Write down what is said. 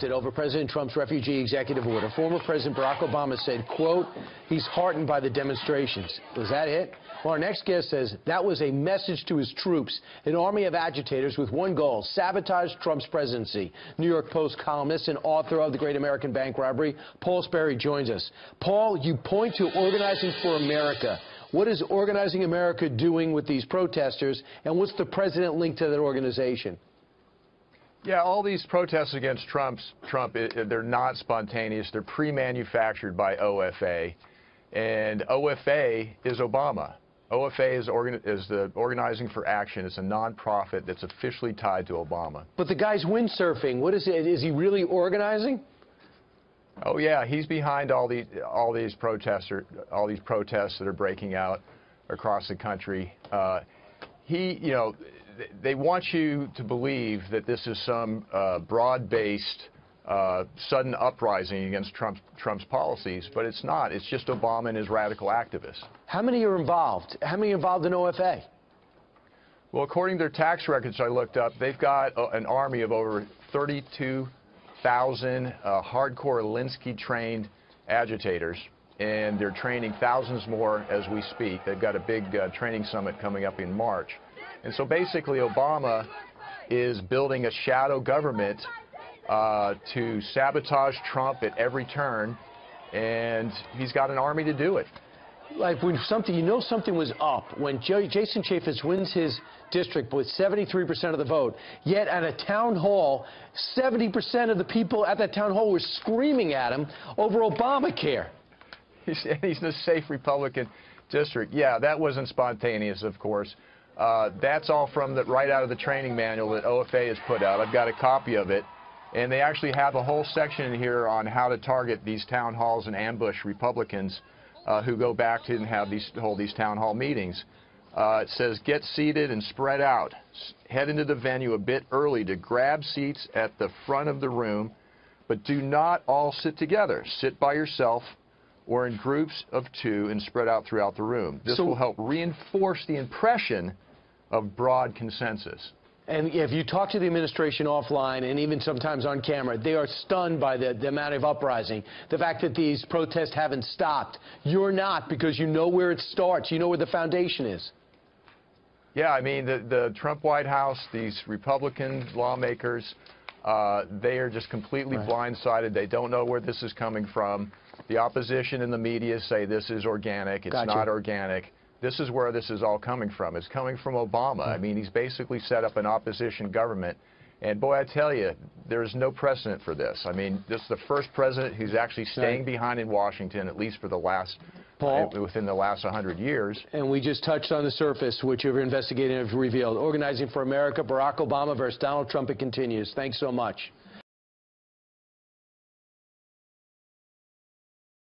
erupted over President Trump's refugee executive order. Former President Barack Obama said, quote, he's heartened by the demonstrations. Was that it? Well, our next guest says that was a message to his troops, an army of agitators with one goal, sabotage Trump's presidency. New York Post columnist and author of The Great American Bank Robbery, Paul Sperry, joins us. Paul, you point to Organizing for America. What is Organizing America doing with these protesters, and what's the president linked to that organization? Yeah, all these protests against Trump, they're not spontaneous. They're pre-manufactured by OFA, and OFA is Obama. OFA is the Organizing for Action. It's a nonprofit that's officially tied to Obama. But the guy's windsurfing. What is it? Is he really organizing? Oh yeah, he's behind all these protests that are breaking out across the country. They want you to believe that this is some broad-based, sudden uprising against Trump's policies, but it's not. It's just Obama and his radical activists. How many are involved? How many are involved in OFA? Well, according to their tax records I looked up, they've got an army of over 32,000 hardcore Alinsky-trained agitators, and they're training thousands more as we speak. They've got a big training summit coming up in March. And so basically Obama is building a shadow government to sabotage Trump at every turn, and he's got an army to do it. Like when something was up, when Jason Chaffetz wins his district with 73% of the vote, yet at a town hall, 70% of the people at that town hall were screaming at him over Obamacare. He's in a safe Republican district. Yeah, that wasn't spontaneous, of course. That's all from right out of the training manual that OFA has put out. I've got a copy of it, and they actually have a whole section in here on how to target these town halls and ambush Republicans who go back to and hold these town hall meetings. It says, get seated and spread out. Head into the venue a bit early to grab seats at the front of the room, but do not all sit together. Sit by yourself or in groups of two and spread out throughout the room. This will help reinforce the impression of broad consensus. And if you talk to the administration offline and even sometimes on camera, they are stunned by the amount of uprising, the fact that these protests haven't stopped. You're not, because you know where it starts. You know where the foundation is. Yeah, I mean, the Trump White House, these Republican lawmakers, they are just completely blindsided. They don't know where this is coming from. The opposition and the media say this is organic. It's not organic. This is where this is all coming from. It's coming from Obama. I mean, he's basically set up an opposition government. And boy, I tell you, there's no precedent for this. I mean, this is the first president who's actually staying behind in Washington, at least for the last, within the last 100 years. And we just touched on the surface, which your investigating have revealed. Organizing for America, Barack Obama versus Donald Trump, it continues. Thanks so much.